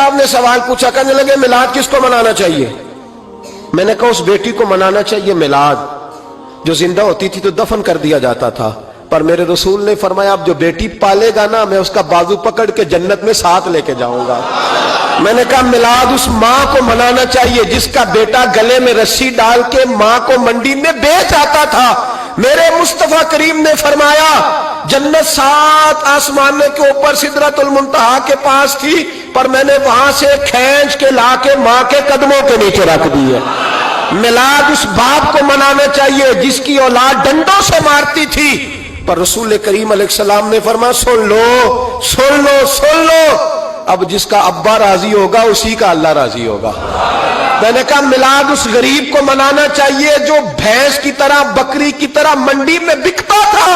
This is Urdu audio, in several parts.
صاحب نے سوال پوچھا، کہنے لگے میلاد کس کو منانا چاہیے؟ میں نے کہا اس بیٹی کو منانا چاہیے میلاد جو زندہ ہوتی تھی تو دفن کر دیا جاتا تھا، پر میرے رسول نے فرمایا اب جو بیٹی پالے گا نا میں اس کا بازو پکڑ کے جنت میں ساتھ لے کے جاؤں گا۔ میں نے کہا میلاد اس ماں کو منانا چاہیے جس کا بیٹا گلے میں رسی ڈال کے ماں کو منڈی میں بیچ آتا تھا۔ میرے مصطفیٰ کریم نے فرمایا جنت 7 آسمانوں کے اوپر سدرۃ المنتہا کے پاس تھی، پر میں نے وہاں سے کھینچ کے لا کے ماں کے قدموں کے نیچے رکھ دی ہے۔ میلاد اس باپ کو منانا چاہیے جس کی اولاد ڈنڈوں سے مارتی تھی، پر رسول کریم علیہ السلام نے فرمایا سن لو سن لو سن لو، اب جس کا ابا راضی ہوگا اسی کا اللہ راضی ہوگا۔ میں نے کہا میلاد اس غریب کو منانا چاہیے جو بھینس کی طرح بکری کی طرح منڈی میں بکتا تھا،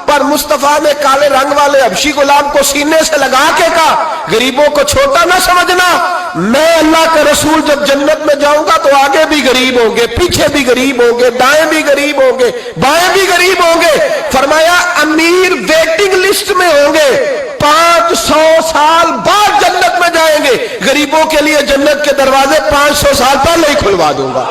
پر مصطفیٰ نے کالے رنگ والے حبشی غلام کو سینے سے لگا کے کہا غریبوں کو چھوٹا نہ سمجھنا، میں اللہ کا رسول جب جنت میں جاؤں گا تو آگے بھی غریب ہوں گے، پیچھے بھی غریب ہوں گے، دائیں بھی غریب ہوں گے، بائیں بھی غریب ہوں گے۔ فرمایا امیر ویٹنگ لسٹ میں ہوں گے، 500 سال بعد جنت میں جائیں گے، غریبوں کے لیے جنت کے دروازے 500 سال پہلے ہی کھلوا دوں گا۔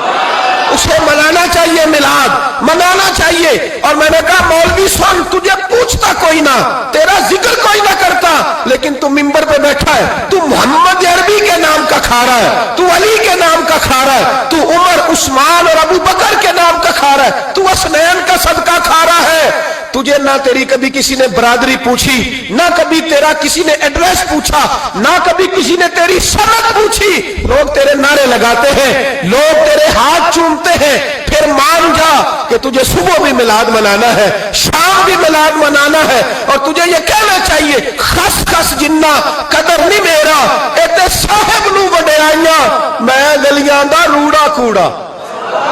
اسے منانا چاہیے، میلاد منانا چاہیے۔ اور میں نے کہا مولوی سن، تجھے پوچھتا کوئی نہ، تیرا ذکر کوئی نہ کرتا، لیکن تو ممبر پہ بیٹھا ہے، تو محمد عربی کے نام کا کھا رہا ہے، تو علی کے نام کا کھا رہا ہے، تو عمر عثمان اور ابو بکر کے نام کا کھا رہا ہے، تو حسنین کا صدقہ کھا رہا ہے۔ تجھے نہ تیری کبھی کسی نے برادری پوچھی، نہ کبھی تیرا کسی نے ایڈریس پوچھا، نہ کبھی کسی نے تیری سند پوچھی۔ لوگ تیرے نعرے لگاتے ہیں، لوگ تیرے ہاتھ چومتے ہیں، پھر مان جا کہ تجھے صبح بھی میلاد منانا ہے، شام بھی میلاد منانا ہے، اور تجھے یہ کہنا چاہیے خس خس جنہ قدر نہیں میرا ایتے صاحب نو وڈیائیاں میں گلیاں دا روڑا کوڑا،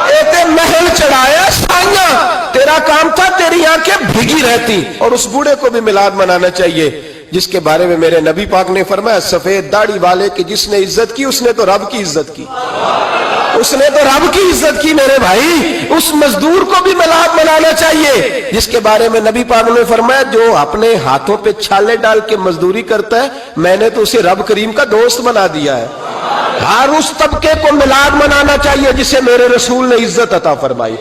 ایتے محل چڑھایا سائیاں، تیرا کام تھا تیری آنکھیں بھیگی رہتی۔ اور اس بوڑھے کو بھی میلاد منانا چاہیے جس کے بارے میں میرے نبی پاک نے فرمایا سفید داڑھی والے کی جس نے عزت کی اس نے تو رب کی عزت کی، اس نے تو رب کی عزت کی میرے بھائی۔ اس مزدور کو بھی میلاد منانا چاہیے جس کے بارے میں نبی پاک نے فرمایا جو اپنے ہاتھوں پہ چھالے ڈال کے مزدوری کرتا ہے میں نے تو اسے رب کریم کا دوست بنا دیا ہے۔ ہر اس طبقے کو میلاد منانا چاہیے جسے میرے رسول نے عزت عطا فرمائی۔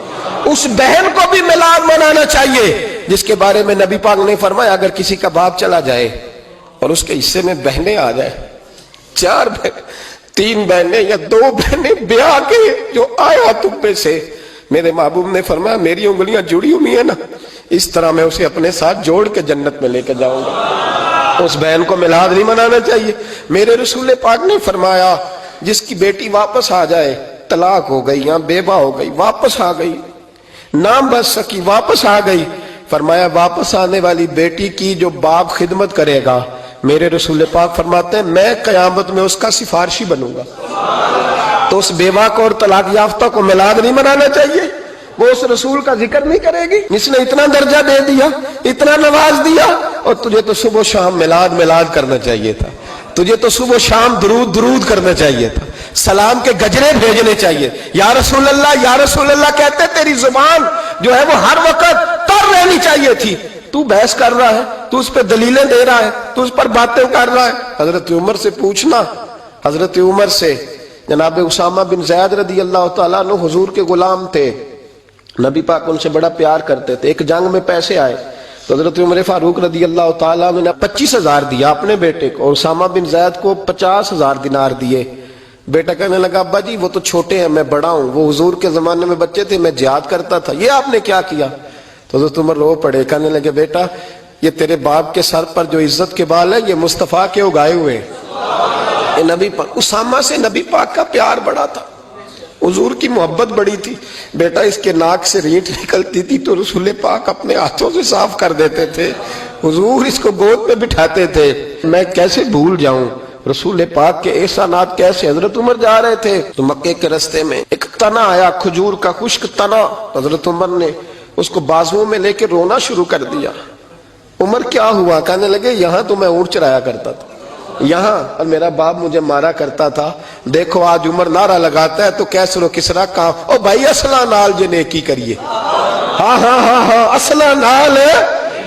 اس بہن کو بھی میلاد منانا چاہیے جس کے بارے میں نبی پاک نے فرمایا اگر کسی کا باپ چلا جائے اور اس کے حصے میں بہنیں آ جائے، 4 بہنیں، 3 بہنیں یا 2 بہنیں بیاہ کے جو آیا تم پہ سے، میرے محبوب نے فرمایا میری انگلیاں جڑی ہوئی ہیں نا، اس طرح میں اسے اپنے ساتھ جوڑ کے جنت میں لے کے جاؤں گا۔ اس بہن کو میلاد نہیں منانا چاہیے۔ میرے رسول پاک نے فرمایا جس کی بیٹی واپس آ جائے، طلاق ہو گئی یا بیوہ ہو گئی، واپس آ گئی، نام بچ سکی، واپس آ گئی، فرمایا واپس آنے والی بیٹی کی جو باپ خدمت کرے گا، میرے رسول پاک فرماتے ہیں میں قیامت میں اس کا سفارشی بنوں گا۔ تو اس بیوہ کو اور طلاق یافتہ کو میلاد نہیں منانا چاہیے، وہ اس رسول کا ذکر نہیں کرے گی جس نے اتنا درجہ دے دیا، اتنا نواز دیا، اور تجھے تو صبح و شام میلاد میلاد کرنا چاہیے تھا، تجھے تو صبح و شام درود درود کرنا چاہیے تھا، سلام کے گجرے بھیجنے چاہیے، یا رسول اللہ کہتے تیری زبان جو ہے وہ ہر وقت تر رہنی چاہیے تھی، تو بحث کر رہا ہے، تو اس پہ دلیلیں دے رہا ہے، تو اس پر باتیں کر رہا ہے۔ حضرت عمر سے پوچھنا، حضرت عمر سے، جناب اسامہ بن زید رضی اللہ تعالیٰ عنہ حضور کے غلام تھے، نبی پاک ان سے بڑا پیار کرتے تھے۔ ایک جنگ میں پیسے آئے تو حضرت عمر فاروق رضی اللہ تعالیٰ عنہ نے 25,000 دیا اپنے بیٹے کو، اور اسامہ بن زید کو 50,000 دینار دیے۔ بیٹا کہنے لگا ابا جی وہ تو چھوٹے ہیں میں بڑا ہوں، وہ حضور کے زمانے میں بچے تھے میں جہاد کرتا تھا، یہ آپ نے کیا کیا؟ تو حضرت عمر رو پڑے، کہنے لگے بیٹا یہ تیرے باپ کے سر پر جو عزت کے بال ہے یہ مصطفیٰ کے اگائے ہوئے ہیں۔ یہ نبی پاک، اسامہ سے نبی پاک کا پیار بڑا تھا، حضور کی محبت بڑی تھی۔ بیٹا اس کے ناک سے رینٹ نکلتی تھی تو رسول پاک اپنے ہاتھوں سے صاف کر دیتے تھے، حضور اس کو گود پہ بٹھاتے تھے۔ میں کیسے بھول جاؤں رسول پاک کے احسانات کیسے۔ حضرت عمر جا رہے تھے تو مکے کے رستے میں ایک تنا آیا، کھجور کا خشک تنا، حضرت عمر نے اس کو بازوؤں میں لے کے رونا شروع کر دیا۔ عمر کیا ہوا؟ کہنے لگے یہاں تو میں اونٹ چرایا کرتا تھا، یہاں، اور میرا باپ مجھے مارا کرتا تھا، دیکھو آج عمر نعرہ لگاتا ہے تو کیسر و کسرا کہاں، او بھائی اصلہ نال جے نیکی کریے، ہاں ہاں ہاں ہاں اصلہ نال